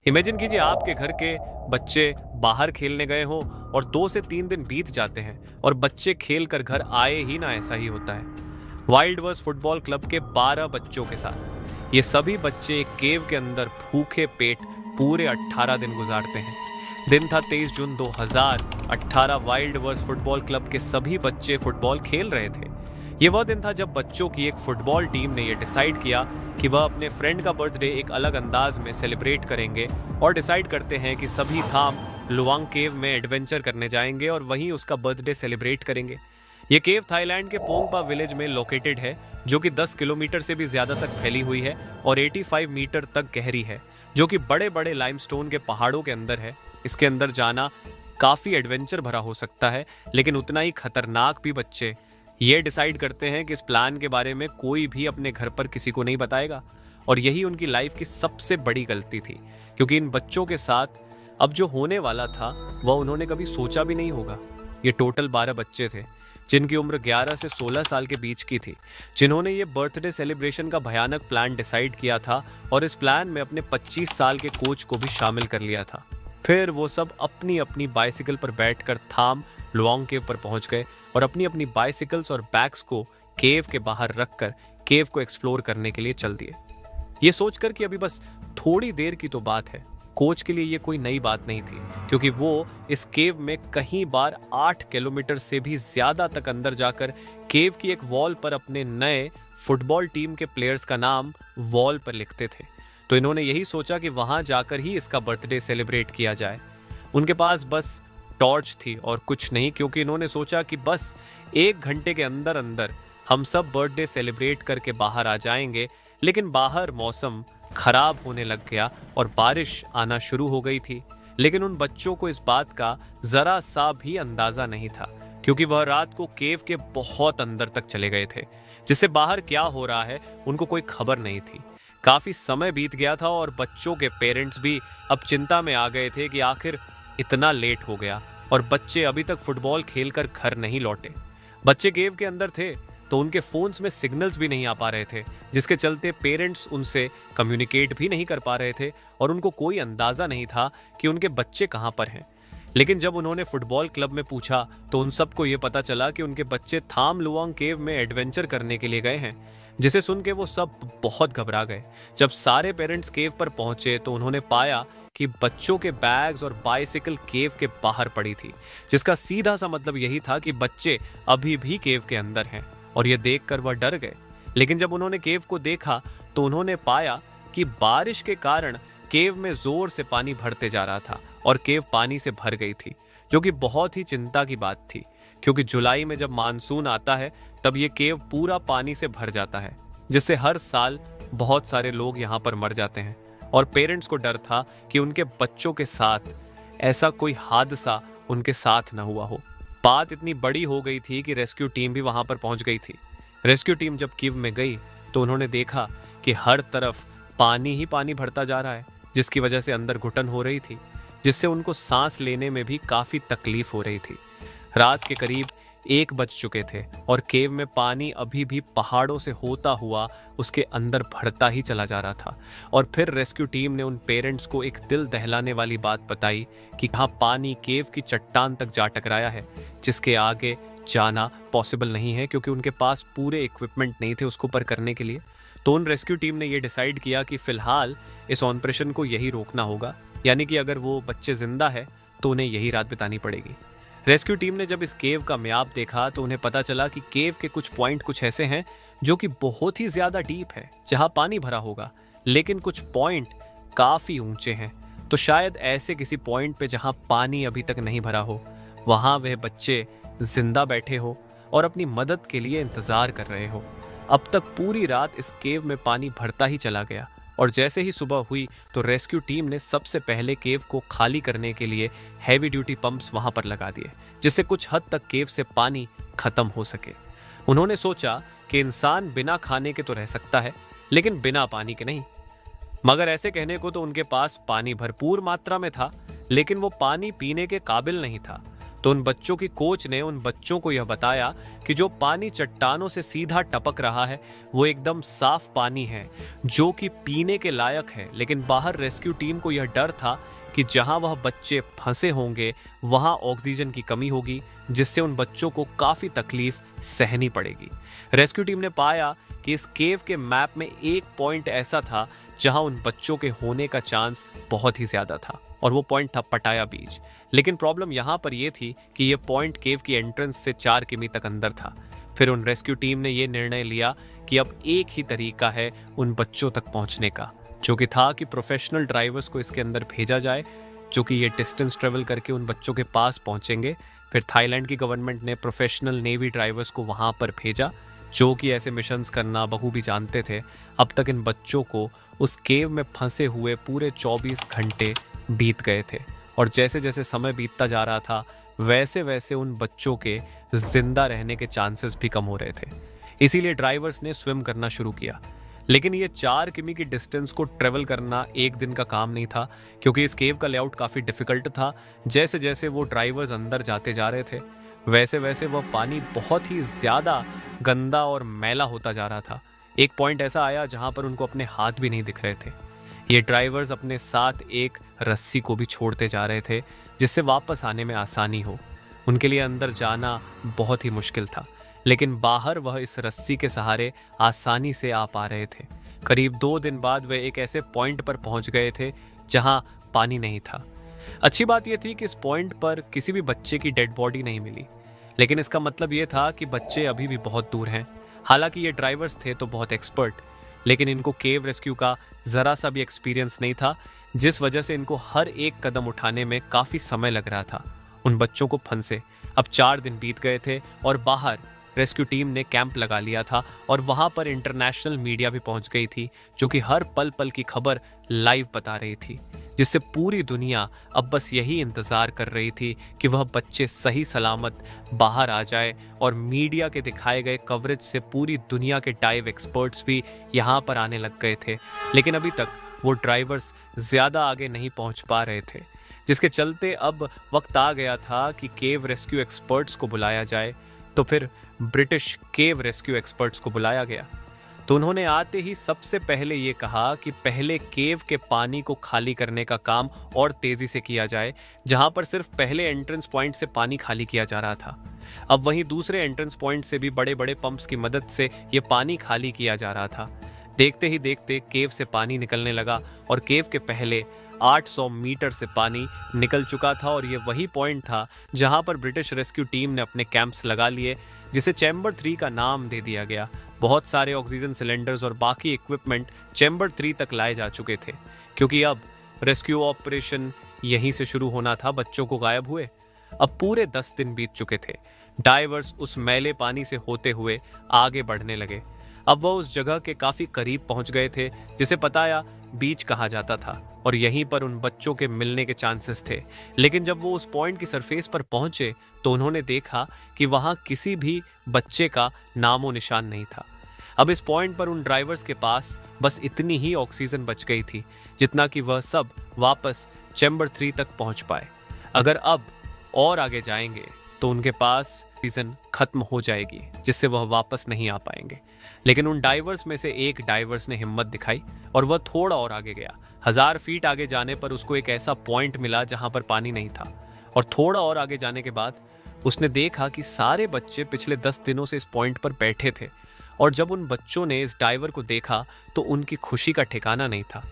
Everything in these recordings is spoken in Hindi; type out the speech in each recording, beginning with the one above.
इमेजिन कीजिए आपके घर के बच्चे बाहर खेलने गए हों और 2 से 3 दिन बीत जाते हैं और बच्चे खेल कर घर आए ही ना, ऐसा ही होता है। वाइल्ड वर्स फुटबॉल क्लब के 12 बच्चों के साथ ये सभी बच्चे एक केव के अंदर भूखे पेट पूरे 18 दिन गुजारते हैं। दिन था 23 जून 2018। वाइल्ड वर्स फुटबॉल क्लब के सभी बच्चे फुटबॉल खेल रहे थे। ये वह दिन था जब बच्चों की एक फुटबॉल टीम ने यह डिसाइड किया कि वह अपने फ्रेंड का बर्थडे एक अलग अंदाज में सेलिब्रेट करेंगे और डिसाइड करते हैं कि सभी थाम लुआंग केव में एडवेंचर करने जाएंगे और वहीं उसका बर्थडे सेलिब्रेट करेंगे। ये केव थाईलैंड के पोंगपा विलेज में लोकेटेड है, जो कि 10 किलोमीटर से भी ज्यादा तक फैली हुई है और 85 मीटर तक गहरी है, जो कि बड़े बड़े लाइमस्टोन के पहाड़ों के अंदर है। इसके अंदर जाना काफी एडवेंचर भरा हो सकता है, लेकिन उतना ही खतरनाक भी। बच्चे ये डिसाइड करते हैं कि इस प्लान के बारे में कोई भी अपने घर पर किसी को नहीं बताएगा, और यही उनकी लाइफ की सबसे बड़ी गलती थी, क्योंकि इन बच्चों के साथ अब जो होने वाला था वह उन्होंने कभी सोचा भी नहीं होगा। ये टोटल 12 बच्चे थे, जिनकी उम्र 11 से 16 साल के बीच की थी, जिन्होंने ये बर्थडे सेलिब्रेशन का भयानक प्लान डिसाइड किया था और इस प्लान में अपने 25 साल के कोच को भी शामिल कर लिया था। फिर वो सब अपनी अपनी बाइसिकल पर बैठकर थाम लुआंग केव पर पहुंच गए और अपनी अपनी बाइसिकल्स और बैग्स को केव के बाहर रखकर केव को एक्सप्लोर करने के लिए चल दिए। ये सोचकर कि अभी बस थोड़ी देर की तो बात है, कोच के लिए ये कोई नई बात नहीं थी, क्योंकि वो इस केव में कहीं बार 8 किलोमीटर से भी ज्यादा तक अंदर जाकर केव की एक वॉल पर अपने नए फुटबॉल टीम के प्लेयर्स का नाम वॉल पर लिखते थे। तो इन्होंने यही सोचा कि वहां जाकर ही इसका बर्थडे सेलिब्रेट किया जाए। उनके पास बस टॉर्च थी और कुछ नहीं, क्योंकि इन्होंने सोचा कि बस 1 घंटे के अंदर अंदर हम सब बर्थडे सेलिब्रेट करके बाहर आ जाएंगे। लेकिन बाहर मौसम खराब होने लग गया और बारिश आना शुरू हो गई थी। लेकिन उन बच्चों को इस बात का जरा सा भी अंदाजा नहीं था, क्योंकि वह रात को केव के बहुत अंदर तक चले गए थे, जिससे बाहर क्या हो रहा है उनको कोई खबर नहीं थी। काफी समय बीत गया था और बच्चों के पेरेंट्स भी अब चिंता में आ गए थे कि आखिर इतना लेट हो गया और बच्चे अभी तक फुटबॉल खेलकर घर नहीं लौटे। बच्चे केव के अंदर थे तो उनके फोन्स में सिग्नल्स भी नहीं आ पा रहे थे, जिसके चलते पेरेंट्स उनसे कम्युनिकेट भी नहीं कर पा रहे थे और उनको कोई अंदाजा नहीं था कि उनके बच्चे कहाँ पर हैं। लेकिन जब उन्होंने फुटबॉल क्लब में पूछा तो उन सबको ये पता चला कि उनके बच्चे थाम लुआंग केव में एडवेंचर करने के लिए गए हैं, जिसे सुन के वो सब बहुत घबरा गए। जब सारे पेरेंट्स केव पर पहुंचे तो उन्होंने पाया कि बच्चों के बैग्स और बाइसिकल केव के बाहर पड़ी थी, जिसका सीधा सा मतलब यही था कि बच्चे अभी भी केव के अंदर हैं। और ये देखकर वह डर गए। लेकिन जब उन्होंने केव को देखा तो उन्होंने पाया कि बारिश के कारण केव में जोर से पानी भरते जा रहा था और केव पानी से भर गई थी, जो कि बहुत ही चिंता की बात थी, क्योंकि जुलाई में जब मानसून आता है तब ये केव पूरा पानी से भर जाता है, जिससे हर साल बहुत सारे लोग यहाँ पर मर जाते हैं। और पेरेंट्स को डर था कि उनके बच्चों के साथ ऐसा कोई हादसा उनके साथ न हुआ हो। बात इतनी बड़ी हो गई थी कि रेस्क्यू टीम भी वहां पर पहुंच गई थी। रेस्क्यू टीम जब केव में गई तो उन्होंने देखा कि हर तरफ पानी ही पानी भरता जा रहा है, जिसकी वजह से अंदर घुटन हो रही थी, जिससे उनको सांस लेने में भी काफी तकलीफ हो रही थी। रात के करीब 1 बज चुके थे और केव में पानी अभी भी पहाड़ों से होता हुआ उसके अंदर भरता ही चला जा रहा था। और फिर रेस्क्यू टीम ने उन पेरेंट्स को एक दिल दहलाने वाली बात बताई कि यहाँ पानी केव की चट्टान तक जा टकराया है, जिसके आगे जाना पॉसिबल नहीं है, क्योंकि उनके पास पूरे इक्विपमेंट नहीं थे उसको ऊपर करने के लिए। तो उन रेस्क्यू टीम ने ये डिसाइड किया कि फिलहाल इस ऑपरेशन को यही रोकना होगा, यानी कि अगर वो बच्चे जिंदा है तो उन्हें यही रात बितानी पड़ेगी। रेस्क्यू टीम ने जब इस केव का मैप देखा तो उन्हें पता चला कि केव के कुछ पॉइंट कुछ ऐसे हैं जो कि बहुत ही ज्यादा डीप है, जहां पानी भरा होगा, लेकिन कुछ पॉइंट काफी ऊंचे हैं। तो शायद ऐसे किसी पॉइंट पे जहां पानी अभी तक नहीं भरा हो, वहां वह बच्चे जिंदा बैठे हो और अपनी मदद के लिए इंतजार कर रहे हो। अब तक पूरी रात इस केव में पानी भरता ही चला गया और जैसे ही सुबह हुई तो रेस्क्यू टीम ने सबसे पहले केव को खाली करने के लिए हैवी ड्यूटी पंप्स वहां पर लगा दिए, जिससे कुछ हद तक केव से पानी खत्म हो सके। उन्होंने सोचा कि इंसान बिना खाने के तो रह सकता है, लेकिन बिना पानी के नहीं। मगर ऐसे कहने को तो उनके पास पानी भरपूर मात्रा में था, लेकिन वो पानी पीने के काबिल नहीं था। तो उन बच्चों की कोच ने उन बच्चों को यह बताया कि जो पानी चट्टानों से सीधा टपक रहा है वो एकदम साफ पानी है जो कि पीने के लायक है। लेकिन बाहर रेस्क्यू टीम को यह डर था कि जहां वह बच्चे फंसे होंगे वहां ऑक्सीजन की कमी होगी, जिससे उन बच्चों को काफी तकलीफ सहनी पड़ेगी। रेस्क्यू टीम ने पाया कि इस केव के मैप में एक पॉइंट ऐसा था जहां उन बच्चों के होने का चांस बहुत ही ज्यादा था, और वो पॉइंट था पटाया बीच। लेकिन प्रॉब्लम यहां पर यह थी कि यह पॉइंट केव की एंट्रेंस से 4 किमी तक अंदर था। फिर उन रेस्क्यू टीम ने यह निर्णय लिया कि अब एक ही तरीका है उन बच्चों तक पहुंचने का, जो कि था कि प्रोफेशनल ड्राइवर्स को इसके अंदर भेजा जाए, जो कि ये डिस्टेंस ट्रेवल करके उन बच्चों के पास पहुंचेंगे। फिर थाईलैंड की गवर्नमेंट ने प्रोफेशनल नेवी ड्राइवर्स को वहां पर भेजा, जो कि ऐसे मिशंस करना बखूबी जानते थे। अब तक इन बच्चों को उस केव में फंसे हुए पूरे 24 घंटे बीत गए थे, और जैसे जैसे समय बीतता जा रहा था वैसे वैसे उन बच्चों के जिंदा रहने के चांसेस भी कम हो रहे थे। इसीलिए ड्राइवर्स ने स्विम करना शुरू किया। लेकिन ये 4 किमी की डिस्टेंस को ट्रेवल करना एक दिन का काम नहीं था, क्योंकि इस केव का लेआउट काफ़ी डिफिकल्ट था। जैसे जैसे वो ड्राइवर्स अंदर जाते जा रहे थे वैसे वैसे वह पानी बहुत ही ज़्यादा गंदा और मैला होता जा रहा था। एक पॉइंट ऐसा आया जहां पर उनको अपने हाथ भी नहीं दिख रहे थे। ये ड्राइवर्स अपने साथ एक रस्सी को भी छोड़ते जा रहे थे, जिससे वापस आने में आसानी हो। उनके लिए अंदर जाना बहुत ही मुश्किल था, लेकिन बाहर वह इस रस्सी के सहारे आसानी से आ पा रहे थे। करीब 2 दिन बाद वे एक ऐसे पॉइंट पर पहुंच गए थे जहां पानी नहीं था। अच्छी बात यह थी कि इस पॉइंट पर किसी भी बच्चे की डेड बॉडी नहीं मिली, लेकिन इसका मतलब यह था कि बच्चे अभी भी बहुत दूर हैं। हालांकि ये ड्राइवर्स थे तो बहुत एक्सपर्ट, लेकिन इनको केव रेस्क्यू का ज़रा सा भी एक्सपीरियंस नहीं था, जिस वजह से इनको हर एक कदम उठाने में काफ़ी समय लग रहा था। उन बच्चों को फंसे अब 4 दिन बीत गए थे, और बाहर रेस्क्यू टीम ने कैंप लगा लिया था, और वहां पर इंटरनेशनल मीडिया भी पहुंच गई थी, जो कि हर पल पल की खबर लाइव बता रही थी, जिससे पूरी दुनिया अब बस यही इंतजार कर रही थी कि वह बच्चे सही सलामत बाहर आ जाए। और मीडिया के दिखाए गए कवरेज से पूरी दुनिया के डाइव एक्सपर्ट्स भी यहाँ पर आने लग गए थे, लेकिन अभी तक वो ड्राइवर्स ज़्यादा आगे नहीं पहुँच पा रहे थे, जिसके चलते अब वक्त आ गया था कि केव रेस्क्यू एक्सपर्ट्स को बुलाया जाए। तो फिर ब्रिटिश केव रेस्क्यू एक्सपर्ट्स को बुलाया गया। तो उन्होंने आते ही सबसे पहले ये कहा कि पहले केव के पानी को खाली करने का काम और तेजी से किया जाए, जहां पर सिर्फ पहले एंट्रेंस पॉइंट से पानी खाली किया जा रहा था। अब वहीं दूसरे एंट्रेंस पॉइंट से भी बड़े बड़े पंप्स की मदद से ये पानी खाली किया जा रहा था। देखते ही देखते केव से पानी निकलने लगा, और केव के पहले 800 मीटर से पानी निकल चुका था, और ये वही पॉइंट था जहां पर ब्रिटिश रेस्क्यू टीम ने अपने कैंप्स लगा लिए, जिसे चैम्बर 3 का नाम दे दिया गया। बहुत सारे ऑक्सीजन सिलेंडर्स और बाकी इक्विपमेंट चैम्बर 3 तक लाए जा चुके थे, क्योंकि अब रेस्क्यू ऑपरेशन यहीं से शुरू होना था। बच्चों को गायब हुए अब पूरे 10 दिन बीत चुके थे। डाइवर्स उस मैले पानी से होते हुए आगे बढ़ने लगे। अब वह उस जगह के काफी करीब पहुंच गए थे जिसे पताया बीच कहा जाता था, और यहीं पर उन बच्चों के मिलने के चांसेस थे। लेकिन जब वो उस पॉइंट की सरफेस पर पहुंचे तो उन्होंने देखा कि वहां किसी भी बच्चे का नामो निशान नहीं था। अब इस पॉइंट पर उन ड्राइवर्स के पास बस इतनी ही ऑक्सीजन बच गई थी जितना कि वह सब वापस चैम्बर 3 तक पहुंच पाए। अगर अब और आगे जाएंगे तो उनके पास ऑक्सीजन खत्म हो जाएगी, जिससे वह वापस नहीं आ पाएंगे। लेकिन उन डाइवर्स में से एक डाइवर्स ने हिम्मत दिखाई और वह थोड़ा और आगे गया। 1000 फीट आगे जाने पर उसको एक ऐसा पॉइंट मिला जहां पर पानी नहीं था, और थोड़ा और आगे जाने के बाद उसने देखा कि सारे बच्चे पिछले 10 दिनों से इस पॉइंट पर बैठे थे। और जब उन बच्चों ने इस डाइवर को देखा तो उनकी खुशी का ठिकाना नहीं था।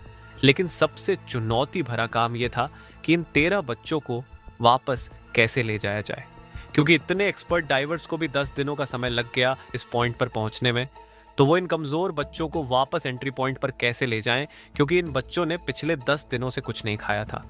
लेकिन सबसे चुनौती भरा काम यह था कि इन 13 बच्चों को वापस कैसे ले जाया जाए, क्योंकि इतने एक्सपर्ट डाइवर्स को भी 10 दिनों का समय लग गया इस पॉइंट पर पहुंचने में। तो वो इन कमजोर बच्चों को वापस एंट्री पॉइंट पर कैसे ले जाएं, क्योंकि इन बच्चों ने पिछले 10 दिनों से कुछ नहीं खाया था।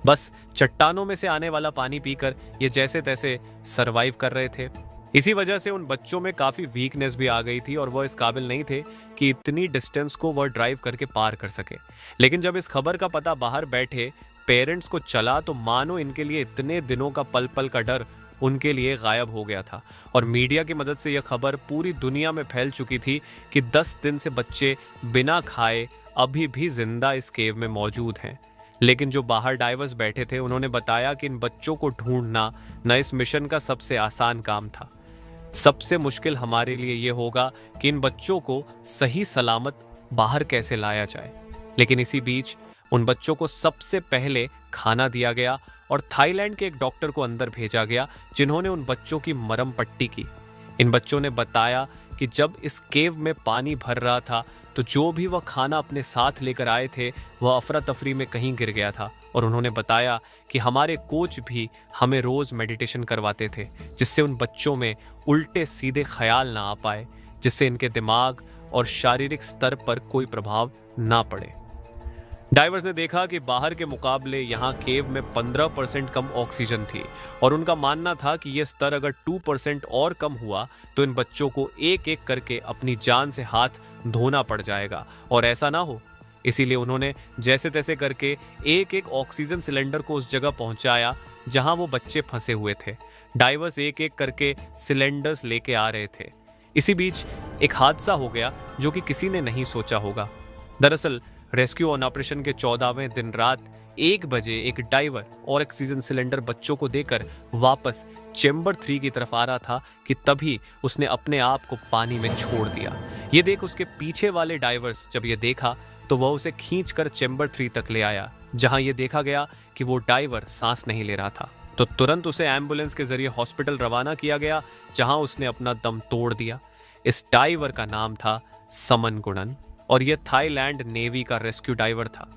बस चट्टानों में से आने वाला पानी पीकर ये जैसे तैसे सरवाइव कर रहे थे। इसी वजह से उन बच्चों में काफी वीकनेस भी आ गई थी, और वह इस काबिल नहीं थे कि इतनी डिस्टेंस को वह ड्राइव करके पार कर सके। लेकिन जब इस खबर का पता बाहर बैठे पेरेंट्स को चला तो मानो इनके लिए इतने दिनों का पल पल का डर उनके लिए गायब हो गया था। और मीडिया की मदद से यह खबर पूरी दुनिया में फैल चुकी थी कि 10 दिन से बच्चे बिना खाए अभी भी जिंदा इस केव में मौजूद हैं। लेकिन जो बाहर डाइवर्स बैठे थे उन्होंने बताया कि इन बच्चों को ढूंढना न इस मिशन का सबसे आसान काम था। सबसे मुश्किल हमारे लिए ये होगा कि इन बच्चों को सही सलामत बाहर कैसे लाया जाए। लेकिन इसी बीच उन बच्चों को सबसे पहले खाना दिया गया और थाईलैंड के एक डॉक्टर को अंदर भेजा गया, जिन्होंने उन बच्चों की मरहम पट्टी की। इन बच्चों ने बताया कि जब इस केव में पानी भर रहा था तो जो भी वह खाना अपने साथ लेकर आए थे वह अफरा तफरी में कहीं गिर गया था। और उन्होंने बताया कि हमारे कोच भी हमें रोज मेडिटेशन करवाते थे, जिससे उन बच्चों में उल्टे सीधे ख्याल ना आ पाए, जिससे इनके दिमाग और शारीरिक स्तर पर कोई प्रभाव ना पड़े। डाइवर्स ने देखा कि बाहर के मुकाबले यहाँ केव में 15% कम ऑक्सीजन थी और उनका मानना था कि यह स्तर अगर 2% और कम हुआ तो इन बच्चों को एक एक करके अपनी जान से हाथ धोना पड़ जाएगा और ऐसा ना हो। इसीलिए उन्होंने जैसे तैसे करके एक एक ऑक्सीजन सिलेंडर को उस जगह पहुंचाया जहां वो बच्चे फंसे हुए थे। डाइवर्स एक एक करके सिलेंडर्स लेके आ रहे थे। इसी बीच एक हादसा हो गया जो कि किसी ने नहीं सोचा होगा। दरअसल रेस्क्यू ऑन ऑपरेशन के 14वें दिन रात 1 बजे एक डाइवर और ऑक्सीजन सिलेंडर बच्चों को देकर वापस चेंबर 3 की तरफ आ रहा था कि तभी उसने अपने आप को पानी में छोड़ दिया। ये देख उसके पीछे वाले डाइवर्स जब ये देखा तो वह उसे खींचकर चेंबर 3 तक ले आया, जहां ये देखा गया कि वो डाइवर सांस नहीं ले रहा था। तो तुरंत उसे एम्बुलेंस के जरिए हॉस्पिटल रवाना किया गया, जहां उसने अपना दम तोड़ दिया। इस डाइवर का नाम था समन गुणन और यह थाईलैंड नेवी का रेस्क्यू डाइवर था।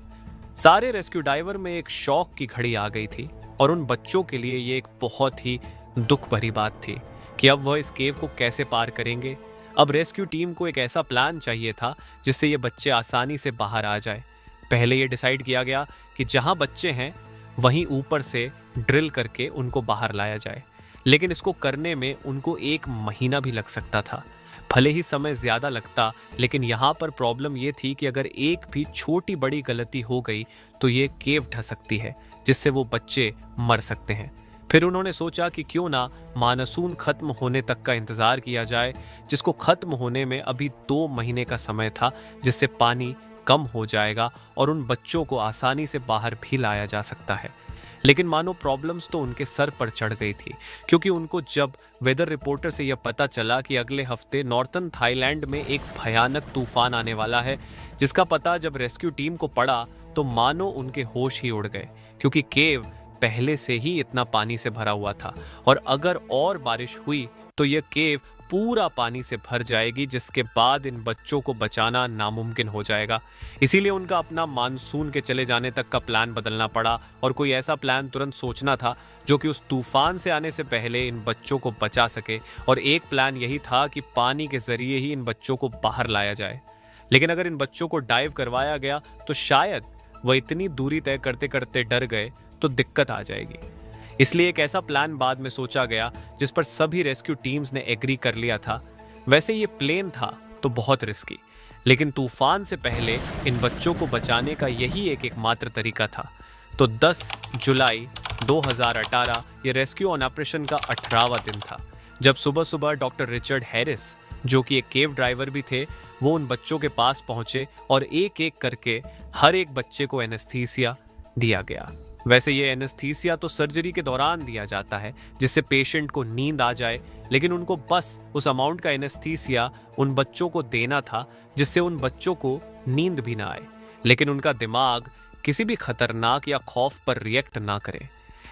सारे रेस्क्यू डाइवर में एक शौक की घड़ी आ गई थी और उन बच्चों के लिए ये एक बहुत ही दुख भरी बात थी कि अब वह इस केव को कैसे पार करेंगे। अब रेस्क्यू टीम को एक ऐसा प्लान चाहिए था जिससे ये बच्चे आसानी से बाहर आ जाए। पहले ये डिसाइड किया गया कि जहां बच्चे हैं वहीं ऊपर से ड्रिल करके उनको बाहर लाया जाए, लेकिन इसको करने में उनको 1 महीना भी लग सकता था। भले ही समय ज्यादा लगता, लेकिन यहाँ पर प्रॉब्लम ये थी कि अगर एक भी छोटी बड़ी गलती हो गई तो ये केव ढह सकती है, जिससे वो बच्चे मर सकते हैं। फिर उन्होंने सोचा कि क्यों ना मानसून खत्म होने तक का इंतजार किया जाए, जिसको खत्म होने में अभी 2 महीने का समय था, जिससे पानी कम हो जाएगा और उन बच्चों को आसानी से बाहर भी लाया जा सकता है। लेकिन मानो प्रॉब्लम्स तो उनके सर पर चढ़ गई थी, क्योंकि उनको जब वेदर रिपोर्टर से यह पता चला कि अगले हफ्ते नॉर्थर्न थाईलैंड में एक भयानक तूफान आने वाला है, जिसका पता जब रेस्क्यू टीम को पड़ा तो मानो उनके होश ही उड़ गए, क्योंकि केव पहले से ही इतना पानी से भरा हुआ था और अगर और बारिश हुई तो यह केव पूरा पानी से भर जाएगी, जिसके बाद इन बच्चों को बचाना नामुमकिन हो जाएगा। इसीलिए उनका अपना मानसून के चले जाने तक का प्लान बदलना पड़ा और कोई ऐसा प्लान तुरंत सोचना था जो कि उस तूफान से आने से पहले इन बच्चों को बचा सके। और एक प्लान यही था कि पानी के जरिए ही इन बच्चों को बाहर लाया जाए। लेकिन अगर इन बच्चों को डाइव करवाया गया तो शायद वह इतनी दूरी तय करते करते डर गए तो दिक्कत आ जाएगी। इसलिए एक ऐसा प्लान बाद में सोचा गया जिस पर सभी रेस्क्यू टीम्स ने एग्री कर लिया था। वैसे ये प्लेन था तो बहुत रिस्की, लेकिन तूफान से पहले इन बच्चों को बचाने का यही एकमात्र तरीका था। तो 10 जुलाई 2018 ये रेस्क्यू ऑन ऑपरेशन का 18वां दिन था, जब सुबह सुबह डॉक्टर रिचर्ड हैरिस, जो कि एक केव ड्राइवर भी थे, वो उन बच्चों के पास पहुंचे और एक एक करके हर एक बच्चे को एनेस्थीसिया दिया गया। वैसे ये एनेस्थीसिया तो सर्जरी के दौरान दिया जाता है, जिससे पेशेंट को नींद आ जाए, लेकिन उनको बस उस अमाउंट का एनेस्थीसिया उन बच्चों को देना था जिससे उन बच्चों को नींद भी ना आए, लेकिन उनका दिमाग किसी भी खतरनाक या खौफ पर रिएक्ट ना करे।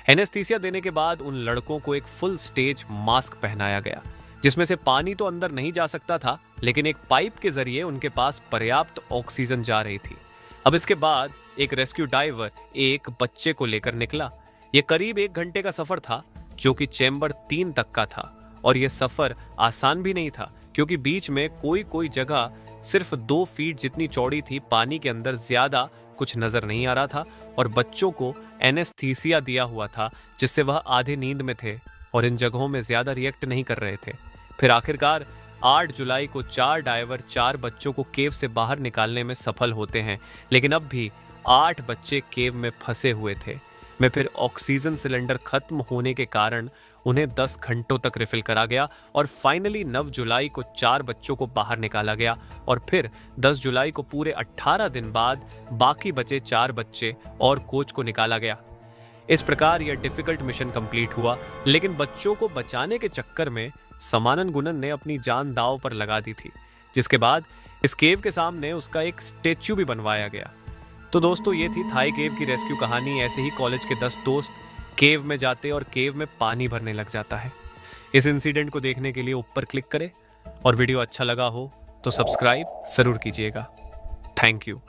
एनेस्थीसिया देने के बाद उन लड़कों को एक फुल स्टेज मास्क पहनाया गया, जिसमें से पानी तो अंदर नहीं जा सकता था, लेकिन एक पाइप के जरिए उनके पास पर्याप्त ऑक्सीजन जा रही थी। अब इसके बाद एक रेस्क्यू डाइवर एक बच्चे को लेकर निकला। यह करीब 1 घंटे का सफर था, जो कि चेंबर 3 तक का था, और यह सफर आसान भी नहीं था, क्योंकि बीच में कोई जगह सिर्फ 2 फीट जितनी चौड़ी थी, पानी के अंदर ज्यादा कुछ नजर नहीं आ रहा था और बच्चों को एनेस्थीसिया दिया हुआ था, जिससे वह आधे नींद में थे और इन जगहों में ज्यादा रिएक्ट नहीं कर रहे थे। फिर आखिरकार 8 जुलाई को 4 डाइवर 4 बच्चों को केव से बाहर निकालने में सफल होते हैं, लेकिन अब भी 8 बच्चे केव में फंसे हुए थे। मैं फिर ऑक्सीजन सिलेंडर खत्म होने के कारण उन्हें 10 घंटों तक रिफिल करा गया और फाइनली 9 जुलाई को 4 बच्चों को बाहर निकाला गया और फिर 10 जुलाई को पूरे 18 दिन बाद बाकी बचे 4 बच्चे और कोच को निकाला गया। इस प्रकार यह डिफिकल्ट मिशन कंप्लीट हुआ, लेकिन बच्चों को बचाने के चक्कर में समानन गुणन ने अपनी जान दांव पर लगा दी थी, जिसके बाद इस केव के सामने उसका एक स्टेच्यू भी बनवाया गया। तो दोस्तों, ये थी थाई केव की रेस्क्यू कहानी। ऐसे ही कॉलेज के 10 दोस्त केव में जाते और केव में पानी भरने लग जाता है। इस इंसिडेंट को देखने के लिए ऊपर क्लिक करें और वीडियो अच्छा लगा हो तो सब्सक्राइब जरूर कीजिएगा। Thank you.